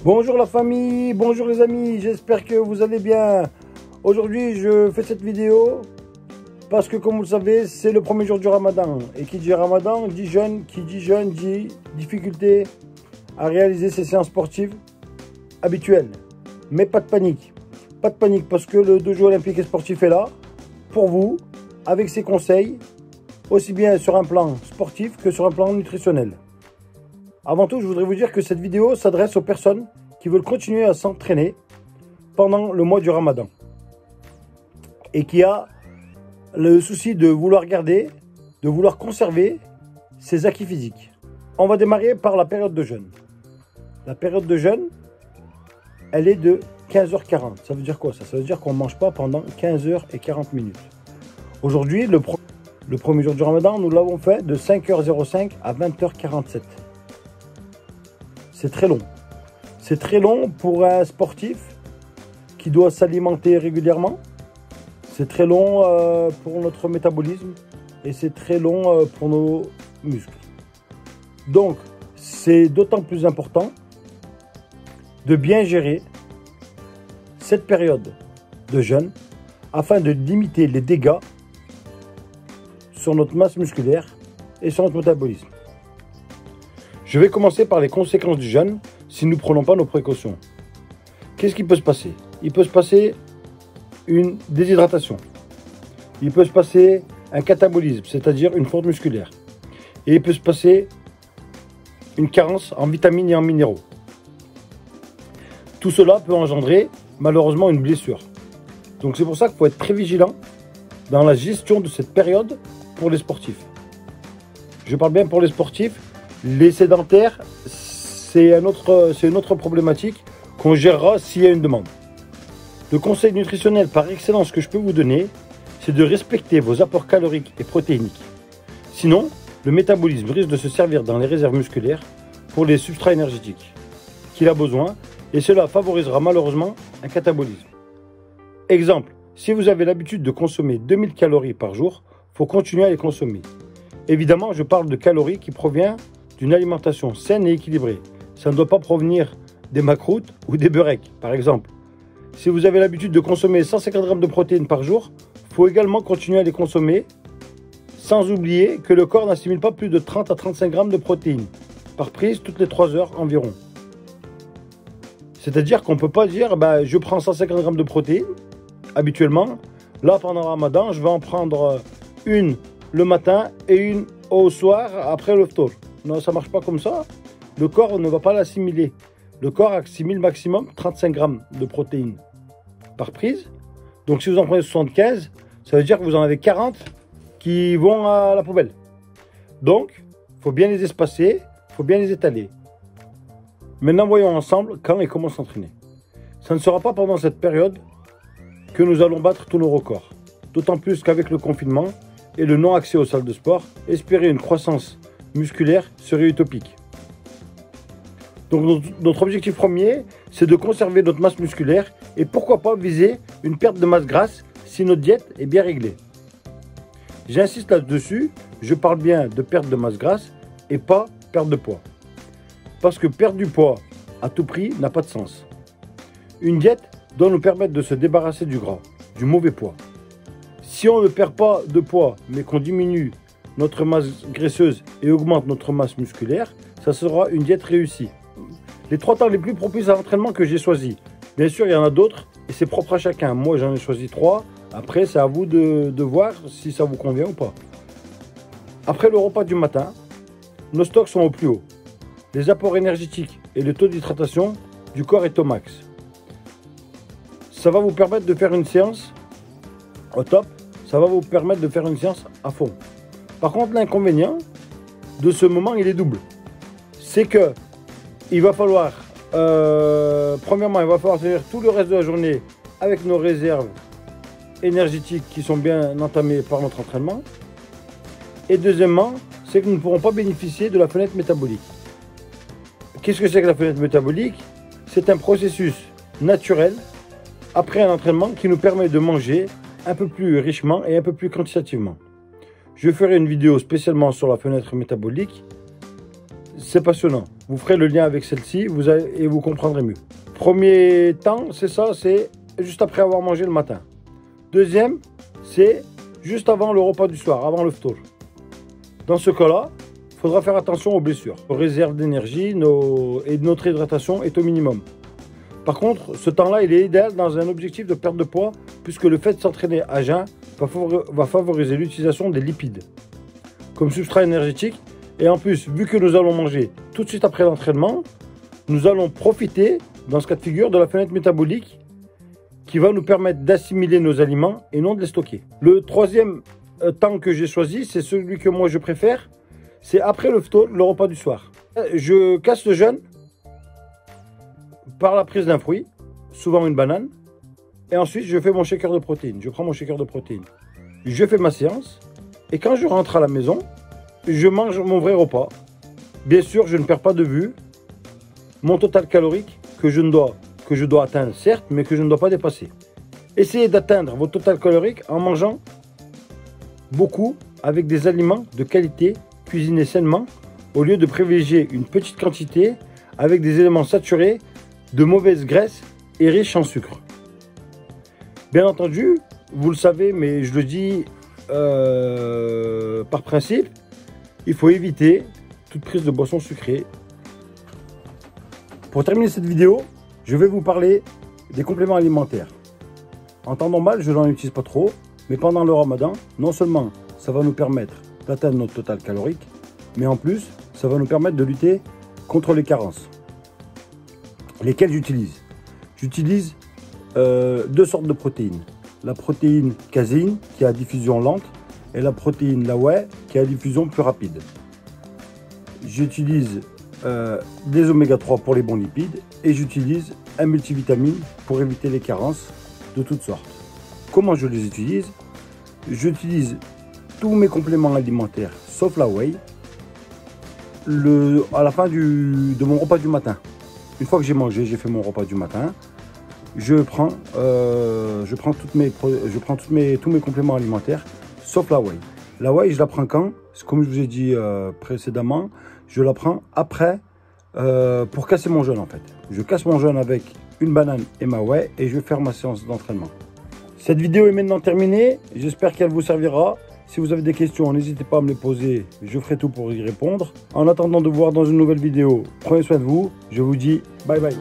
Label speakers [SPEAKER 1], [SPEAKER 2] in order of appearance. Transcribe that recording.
[SPEAKER 1] Bonjour la famille, bonjour les amis, j'espère que vous allez bien. Aujourd'hui je fais cette vidéo parce que comme vous le savez c'est le premier jour du Ramadan. Et qui dit Ramadan dit jeûne, qui dit jeûne dit difficulté à réaliser ses séances sportives habituelles. Mais pas de panique, parce que le dojo olympique et sportif est là pour vous avec ses conseils aussi bien sur un plan sportif que sur un plan nutritionnel. Avant tout, je voudrais vous dire que cette vidéo s'adresse aux personnes qui veulent continuer à s'entraîner pendant le mois du Ramadan et qui a le souci de vouloir garder, de vouloir conserver ses acquis physiques. On va démarrer par la période de jeûne. La période de jeûne, elle est de 15h40. Ça veut dire quoi ça? Ça veut dire qu'on ne mange pas pendant 15h40. Aujourd'hui, le premier jour du Ramadan, nous l'avons fait de 5h05 à 20h47. C'est très long. C'est très long pour un sportif qui doit s'alimenter régulièrement. C'est très long pour notre métabolisme et c'est très long pour nos muscles. Donc, c'est d'autant plus important de bien gérer cette période de jeûne afin de limiter les dégâts sur notre masse musculaire et sur notre métabolisme. Je vais commencer par les conséquences du jeûne si nous ne prenons pas nos précautions. Qu'est-ce qui peut se passer? Il peut se passer une déshydratation. Il peut se passer un catabolisme, c'est-à-dire une fonte musculaire. Et il peut se passer une carence en vitamines et en minéraux. Tout cela peut engendrer malheureusement une blessure. Donc c'est pour ça qu'il faut être très vigilant dans la gestion de cette période pour les sportifs. Je parle bien pour les sportifs. Les sédentaires, c'est une autre problématique qu'on gérera s'il y a une demande. Le conseil nutritionnel par excellence que je peux vous donner, c'est de respecter vos apports caloriques et protéiniques. Sinon, le métabolisme risque de se servir dans les réserves musculaires pour les substrats énergétiques qu'il a besoin et cela favorisera malheureusement un catabolisme. Exemple, si vous avez l'habitude de consommer 2000 calories par jour, il faut continuer à les consommer. Évidemment, je parle de calories qui proviennent d'une alimentation saine et équilibrée. Ça ne doit pas provenir des macroutes ou des beurrecs, par exemple. Si vous avez l'habitude de consommer 150 g de protéines par jour, il faut également continuer à les consommer, sans oublier que le corps n'assimile pas plus de 30 à 35 g de protéines par prise toutes les 3 heures environ. C'est-à-dire qu'on ne peut pas dire je prends 150 g de protéines habituellement. Là, pendant le Ramadan, je vais en prendre une le matin et une au soir après le ftour. Non, ça ne marche pas comme ça. Le corps ne va pas l'assimiler. Le corps assimile maximum 35 g de protéines par prise. Donc si vous en prenez 75, ça veut dire que vous en avez 40 qui vont à la poubelle. Donc, il faut bien les espacer, il faut bien les étaler. Maintenant, voyons ensemble quand et comment s'entraîner. Ça ne sera pas pendant cette période que nous allons battre tous nos records. D'autant plus qu'avec le confinement et le non-accès aux salles de sport, espérer une croissance musculaire serait utopique. Donc notre objectif premier, c'est de conserver notre masse musculaire et pourquoi pas viser une perte de masse grasse si notre diète est bien réglée. J'insiste là-dessus, je parle bien de perte de masse grasse et pas perte de poids. Parce que perdre du poids à tout prix n'a pas de sens. Une diète doit nous permettre de se débarrasser du gras, du mauvais poids. Si on ne perd pas de poids mais qu'on diminue notre masse graisseuse et augmente notre masse musculaire, ça sera une diète réussie. Les 3 temps les plus propices à l'entraînement que j'ai choisis. Bien sûr, il y en a d'autres et c'est propre à chacun. Moi, j'en ai choisi 3. Après, c'est à vous de voir si ça vous convient ou pas. Après le repas du matin, nos stocks sont au plus haut. Les apports énergétiques et le taux d'hydratation du corps est au max. Ça va vous permettre de faire une séance au top. Ça va vous permettre de faire une séance à fond. Par contre, l'inconvénient de ce moment, il est double. C'est que il va falloir, premièrement, il va falloir tenir tout le reste de la journée avec nos réserves énergétiques qui sont bien entamées par notre entraînement. Et deuxièmement, c'est que nous ne pourrons pas bénéficier de la fenêtre métabolique. Qu'est-ce que c'est que la fenêtre métabolique? C'est un processus naturel après un entraînement qui nous permet de manger un peu plus richement et un peu plus quantitativement. Je ferai une vidéo spécialement sur la fenêtre métabolique c'est passionnant. Vous ferez le lien avec celle-ci et vous comprendrez mieux. Premier temps, c'est ça, c'est juste après avoir mangé le matin. Deuxième, c'est juste avant le repas du soir, avant le ftour. Dans ce cas-là, il faudra faire attention aux blessures. Nos réserves d'énergie et notre hydratation est au minimum. Par contre, ce temps-là, il est idéal dans un objectif de perte de poids, puisque le fait de s'entraîner à jeun va favoriser l'utilisation des lipides comme substrat énergétique. Et en plus, vu que nous allons manger tout de suite après l'entraînement, nous allons profiter, dans ce cas de figure, de la fenêtre métabolique qui va nous permettre d'assimiler nos aliments et non de les stocker. Le troisième temps que j'ai choisi, c'est celui que moi je préfère, c'est après le ftour, le repas du soir. Je casse le jeûne par la prise d'un fruit, souvent une banane, et ensuite je fais mon shaker de protéines. Je prends mon shaker de protéines, je fais ma séance, et quand je rentre à la maison, je mange mon vrai repas. Bien sûr, je ne perds pas de vue mon total calorique que je dois atteindre, certes, mais que je ne dois pas dépasser. Essayez d'atteindre votre total calorique en mangeant beaucoup avec des aliments de qualité, cuisinés sainement, au lieu de privilégier une petite quantité avec des éléments saturés, de mauvaise graisse et riches en sucre. Bien entendu, vous le savez, mais je le dis par principe, il faut éviter toute prise de boisson sucrée. Pour terminer cette vidéo, je vais vous parler des compléments alimentaires. En temps normal, je n'en utilise pas trop, mais pendant le ramadan, non seulement ça va nous permettre d'atteindre notre total calorique, mais en plus, ça va nous permettre de lutter contre les carences. Lesquelles j'utilise? J'utilise deux sortes de protéines. La protéine caséine, qui a diffusion lente, et la protéine Laway, qui a diffusion plus rapide. J'utilise des oméga 3 pour les bons lipides et j'utilise un multivitamine pour éviter les carences de toutes sortes. Comment je les utilise? J'utilise tous mes compléments alimentaires sauf la whey à la fin de mon repas du matin. Une fois que j'ai mangé, j'ai fait mon repas du matin, je prends tous mes compléments alimentaires sauf la whey. La whey, je la prends quand? Comme je vous ai dit précédemment, je la prends après pour casser mon jeûne en fait. Je casse mon jeûne avec une banane et ma whey et je vais faire ma séance d'entraînement. Cette vidéo est maintenant terminée. J'espère qu'elle vous servira. Si vous avez des questions, n'hésitez pas à me les poser. Je ferai tout pour y répondre. En attendant de vous voir dans une nouvelle vidéo, prenez soin de vous. Je vous dis bye bye.